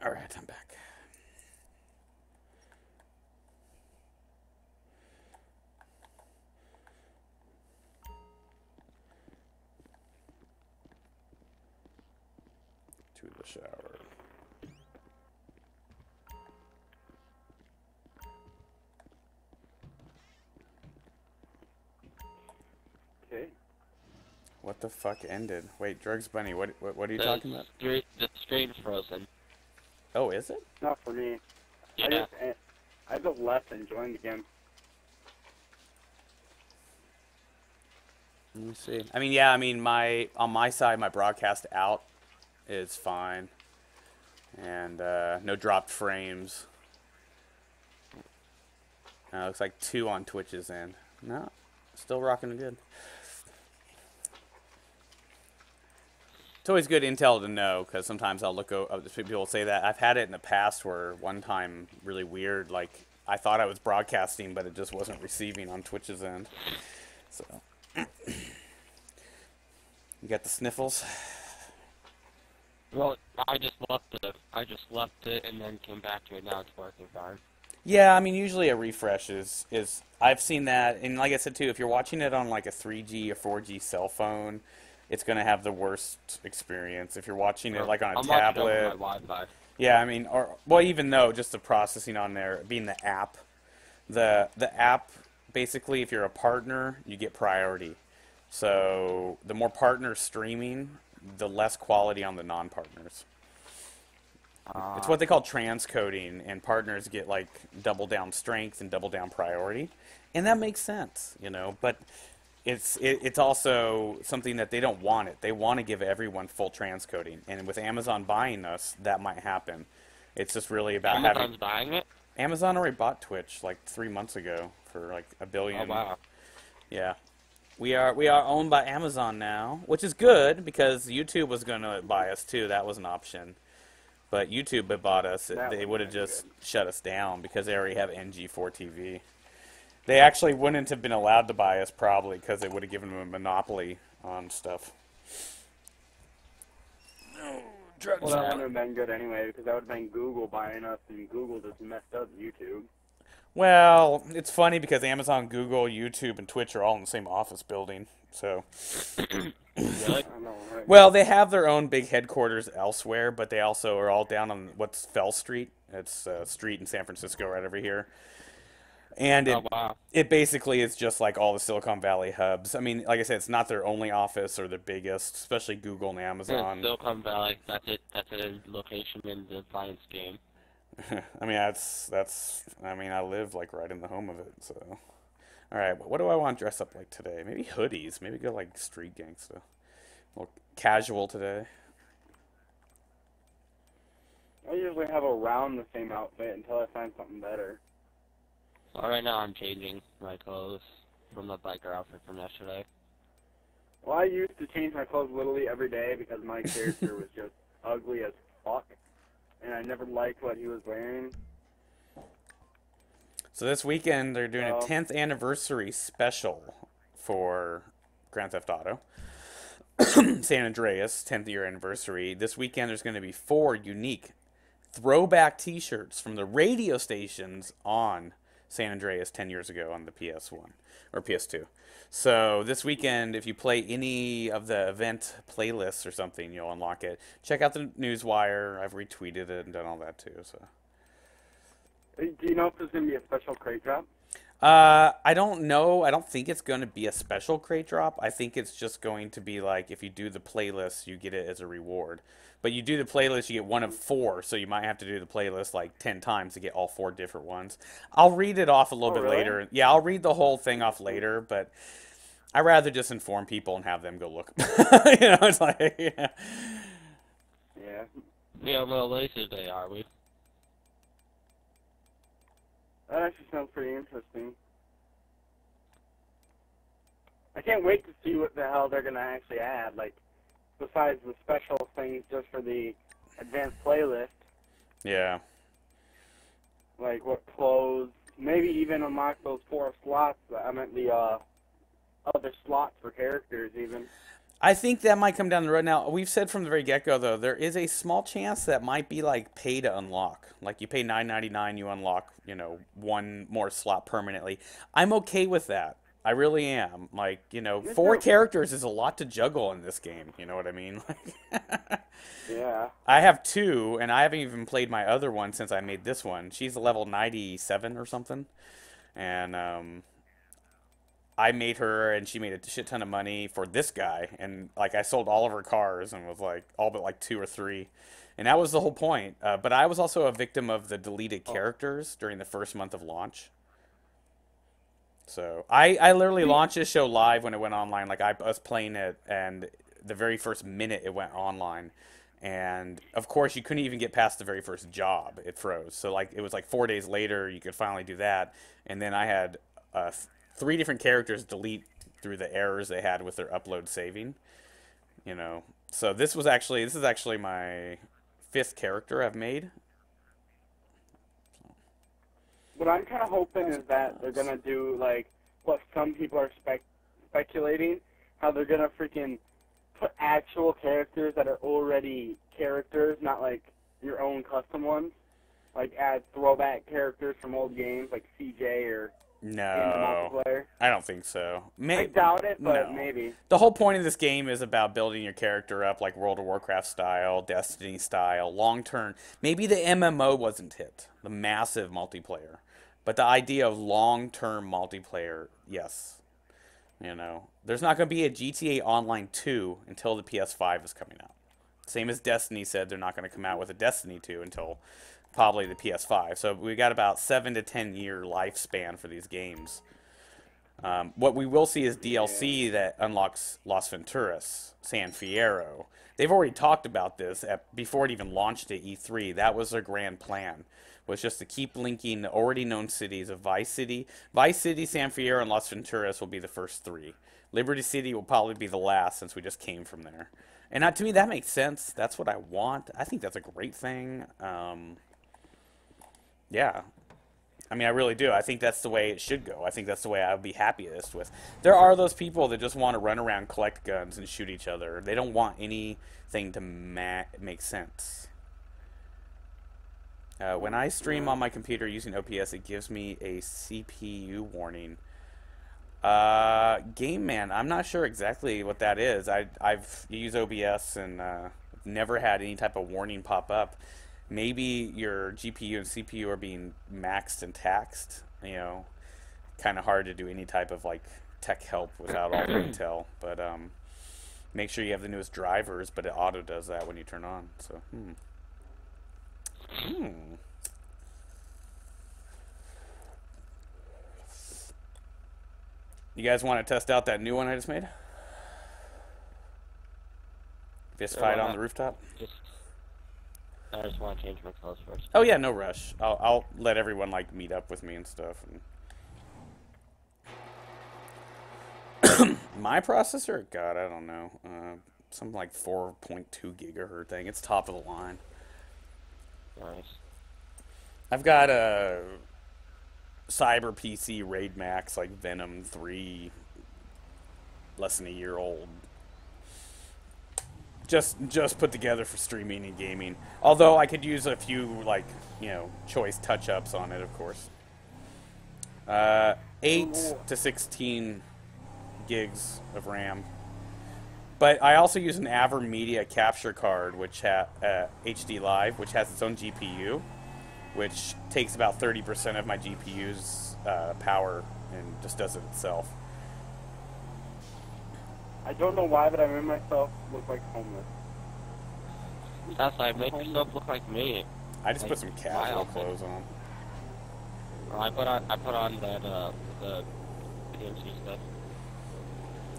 Alright, I'm back. To the shower. Okay. What the fuck ended? Wait, Drugs Bunny, what are you The talking about? the screen frozen. Oh, is it? Not for me. Yeah. I just left and joined again. Let me see. I mean, yeah, on my side, my broadcast out is fine. And, no dropped frames. Looks like 2 on Twitch's end. No, still rocking good. It's always good intel to know, because sometimes I'll look over, people will say that. I've had it in the past where one time, really weird, like, I thought I was broadcasting, but it just wasn't receiving on Twitch's end. So, you got the sniffles? Well, I just left it and then came back to it. Now it's working fine. Yeah, I mean, usually a refresh is I've seen that, and like I said too, if you're watching it on like a 3G or 4G cell phone, it's going to have the worst experience. If you're watching it like on a I'm tablet, watching it on my Wi-Fi. yeah, I mean, or well, even though just the processing on there being the app, the app basically, if you're a partner, you get priority. So the more partners streaming, the less quality on the non-partners. It's what they call transcoding, and partners get like double down strength and double down priority, and that makes sense, you know. But it's also something that they don't want it. They want to give everyone full transcoding, and with Amazon buying us, that might happen. It's just really about Amazon's buying it? Amazon already bought Twitch like 3 months ago for like $1 billion. Oh, wow. Yeah. We are owned by Amazon now, which is good because YouTube was going to buy us too. That was an option. But YouTube had bought us. They would have just shut us down because they already have NG4 TV. They actually wouldn't have been allowed to buy us probably because they would have given them a monopoly on stuff. No, drugs. Well, that wouldn't have been good anyway, because that would have been Google buying us, and Google just messed up YouTube. Well, it's funny because Amazon, Google, YouTube, and Twitch are all in the same office building. So, Really? I know, right? well, they have their own big headquarters elsewhere, but they also are all down on what's Fell Street. It's a street in San Francisco right over here. And Oh, wow. it basically is just like all the Silicon Valley hubs. I mean, like I said, it's not their only office or their biggest, especially Google and Amazon. Silicon Valley. That's it. That's a location in the Lions game. I mean, I mean, I live like right in the home of it. So, all right, what do I want to dress up like today? Maybe hoodies. Maybe go like street gangsta. A little casual today. I usually have around the same outfit until I find something better. Well, right now I'm changing my clothes from the biker outfit from yesterday. Well, I used to change my clothes literally every day because my character was just ugly as fuck, and I never liked what he was wearing. So this weekend they're doing a 10th anniversary special for Grand Theft Auto. San Andreas 10th year anniversary. This weekend there's going to be 4 unique throwback t-shirts from the radio stations on San Andreas 10 years ago on the PS1 or PS2. So this weekend, if you play any of the event playlists or something, you'll unlock it. Check out the Newswire. I've retweeted it and done all that too. So. Do you know if there's going to be a special crate drop? I don't know. I don't think it's going to be a special crate drop. I think it's just going to be like if you do the playlist, you get it as a reward. But you do the playlist, you get one of 4, so you might have to do the playlist like 10 times to get all 4 different ones. I'll read it off a little bit really? later. Yeah, I'll read the whole thing off later, but I'd rather just inform people and have them go look. It's like, yeah. Yeah. Yeah, well, lazy day, are we? That actually sounds pretty interesting. I can't wait to see what the hell they're going to actually add, like, besides the special things just for the advanced playlist. Yeah. Like, what clothes, maybe even unlock those 4 slots, I meant the other slots for characters even. I think that might come down the road. Now, we've said from the very get-go, though, there is a small chance that might be like pay to unlock. Like you pay $9.99, you unlock, one more slot permanently. I'm okay with that. I really am. Like, Me 4 too. characters is a lot to juggle in this game. You know what I mean? Yeah. I have 2, and I haven't even played my other one since I made this one. She's level 97 or something, and I made her, and she made a shit ton of money for this guy, and like I sold all of her cars, and was like all but like 2 or 3, and that was the whole point. But I was also a victim of the deleted characters during the first month of launch. So I literally launched this show live when it went online. Like I was playing it, and the very first minute it went online, and of course you couldn't even get past the very first job. It froze. So like it was like 4 days later you could finally do that, and then I had 3 different characters delete through the errors they had with their upload saving. So this is actually my 5th character I've made. What I'm kind of hoping is that they're going to do, like, what some people are speculating, how they're going to freaking put actual characters that are already characters, not, like, your own custom ones. Like, add throwback characters from old games, like CJ or in the No, multiplayer. I don't think so. I doubt it, but No. maybe. The whole point of this game is about building your character up like World of Warcraft style, Destiny style, long term. Maybe the MMO wasn't hit, the massive multiplayer. But the idea of long term multiplayer, yes. There's not going to be a GTA Online 2 until the PS5 is coming out. Same as Destiny said, they're not going to come out with a Destiny 2 until probably the PS5. So we got about 7 to 10 year lifespan for these games. What we will see is DLC that unlocks Las Venturas, San Fierro. They've already talked about this before it even launched at E3. That was their grand plan, was just to keep linking the already known cities of Vice City. Vice City, San Fierro, and Las Venturas will be the first 3. Liberty City will probably be the last since we just came from there. And to me, that makes sense. That's what I want. I think that's a great thing. Yeah. I mean, I really do. I think that's the way it should go. I think that's the way I would be happiest with. There are those people that just want to run around, collect guns, and shoot each other. They don't want anything to make sense. When I stream on my computer using OPS, it gives me a CPU warning. Game Man, I'm not sure exactly what that is. I've used OBS and never had any type of warning pop up. Maybe your GPU and CPU are being maxed and taxed. Kind of hard to do any type of like tech help without all the intel. But make sure you have the newest drivers. But it auto does that when you turn on. So You guys want to test out that new one I just made? Fist fight on the rooftop? I just want to change my clothes first. Oh yeah, no rush. I'll let everyone like meet up with me and stuff. And my processor, God, I don't know, something like 4.2 gigahertz thing. It's top of the line. Nice. I've got a Cyber PC Raid Max like Venom 3, less than a year old. Just put together for streaming and gaming. Although I could use a few like choice touch-ups on it, of course. 8 to 16 gigs of RAM. But I also use an AverMedia capture card, which HD Live, which has its own GPU, which takes about 30% of my GPU's power and just does it itself. I don't know why, but I made myself look like homeless. That's like, make yourself look like me. I just put some casual clothes on. Well, I put on that the PMC stuff.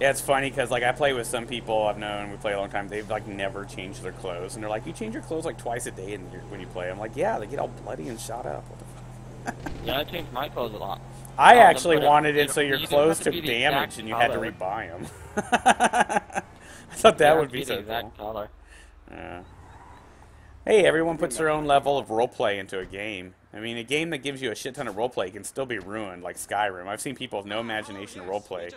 Yeah, it's funny because like I play with some people I've known, we play a long time. They've like never changed their clothes, and they're like, "You change your clothes like twice a day when you play." I'm like, "Yeah, they get all bloody and shot up." What the fuck? Yeah, I change my clothes a lot. I actually wanted it so your you clothes didn't have to took be the damage exact and you had to color. rebuy them. I thought that would be the so exact cool. color. Yeah. Hey, everyone puts their own level of roleplay into a game. I mean, a game that gives you a shit ton of roleplay can still be ruined, like Skyrim. I've seen people with no imagination of roleplay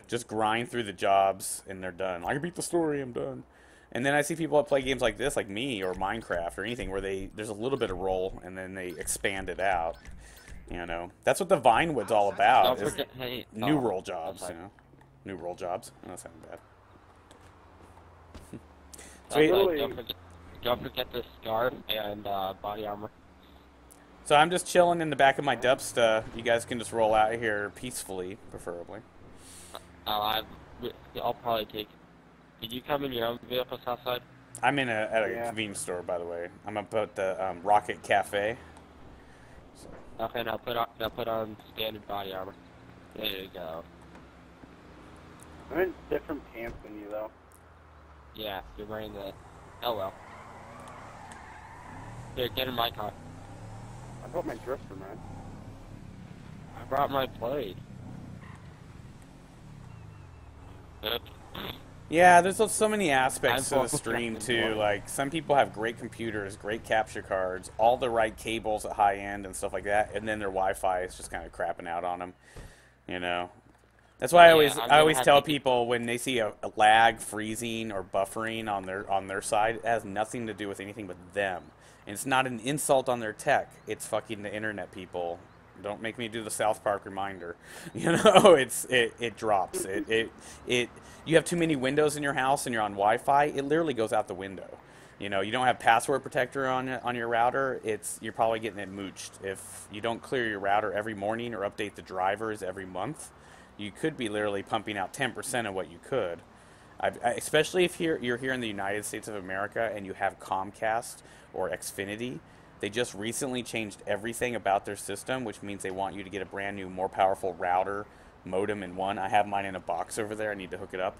just grind through the jobs and they're done. I can beat the story, I'm done. And then I see people that play games like this, like me, or Minecraft, or anything, where there's a little bit of role, and then they expand it out. You know, that's what the Vinewood's all about. Don't Is forget, hey, new oh, role jobs, okay. you know. New role jobs. Oh, that sounded bad. Really? Don't forget the scarf and body armor. So I'm just chilling in the back of my Dubsta. You guys can just roll out here peacefully, preferably. I'll probably take. Did you come in your own vehicle, Southside? I'm at a Yeah. convenience store, by the way. I'm up at the Rocket Cafe. Okay, now put on standard body armor. There you go. I'm in different pants than you, though. Yeah, you're wearing the. Oh well. Here, get in my car. I brought my drifter, man. I brought my blade. Yeah, there's so many aspects to I'm the stream, full- too. Like, some people have great computers, great capture cards, all the right cables at high end and stuff like that, and then their Wi-Fi is just kind of crapping out on them, you know? That's why Yeah, I always have tell to- people when they see a lag, freezing, or buffering on their side, it has nothing to do with anything but them. And it's not an insult on their tech. It's fucking the internet people. Don't make me do the South Park reminder. You know, it drops. You have too many windows in your house and you're on Wi-Fi. It literally goes out the window. You know, you don't have password protector on your router. You're probably getting it mooched. If you don't clear your router every morning or update the drivers every month, you could be literally pumping out 10% of what you could. Especially if you're here in the United States of America and you have Comcast or Xfinity. They just recently changed everything about their system, which means they want you to get a brand new, more powerful router, modem in one. I have mine in a box over there. I need to hook it up.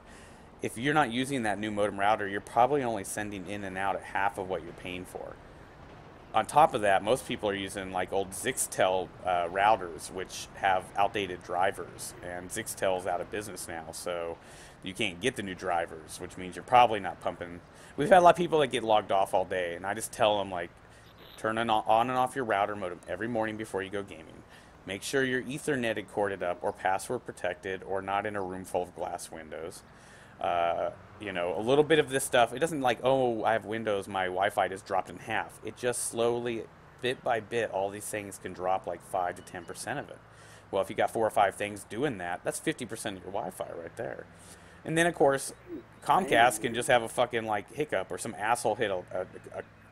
If you're not using that new modem router, you're probably only sending in and out at half of what you're paying for. On top of that, most people are using like old Zixtel routers, which have outdated drivers, and Zixtel's out of business now, so you can't get the new drivers, which means you're probably not pumping. We've had a lot of people that get logged off all day, and I just tell them, like, turn on and off your router modem every morning before you go gaming. Make sure you're Ethernet corded up or password protected or not in a room full of glass windows. You know, a little bit of this stuff, it doesn't like, oh, I have Windows, my Wi-Fi just dropped in half. It just slowly, bit by bit, all these things can drop like 5 to 10% of it. Well, if you got 4 or 5 things doing that, that's 50% of your Wi-Fi right there. And then, of course, Comcast can just have a fucking, like, hiccup or some asshole hit a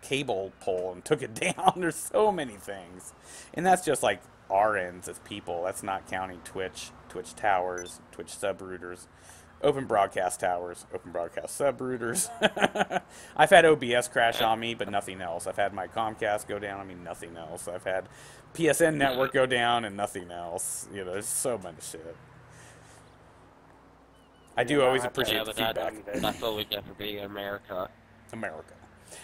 cable pole and took it down. There's so many things. And that's just, like, our ends as people. That's not counting Twitch towers, Twitch subrouters, open broadcast towers, open broadcast subrouters. I've had OBS crash on me, but nothing else. I've had my Comcast go down on me, nothing else. I've had PSN network go down and nothing else. You know, there's so much shit. I do always appreciate the feedback. That's what we get for being in America. America.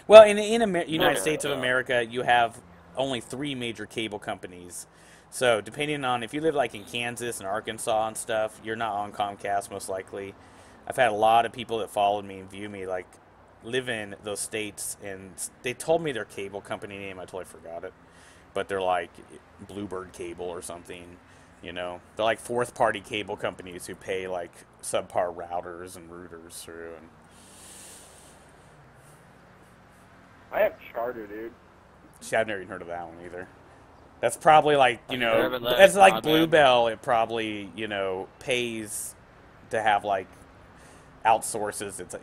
Well, in United States of America, you have only 3 major cable companies. So depending on if you live like in Kansas and Arkansas and stuff, you're not on Comcast most likely. I've had a lot of people that followed me and view me like live in those states, and they told me their cable company name. I totally forgot it, but they're like Bluebird Cable or something. You know, they're like 4th party cable companies who pay like subpar routers and routers through. And I have Charter, dude. see, I've never even heard of that one either. That's probably like, you know, Never let that's like broadband. Bluebell. It probably, you know, pays to have like outsources its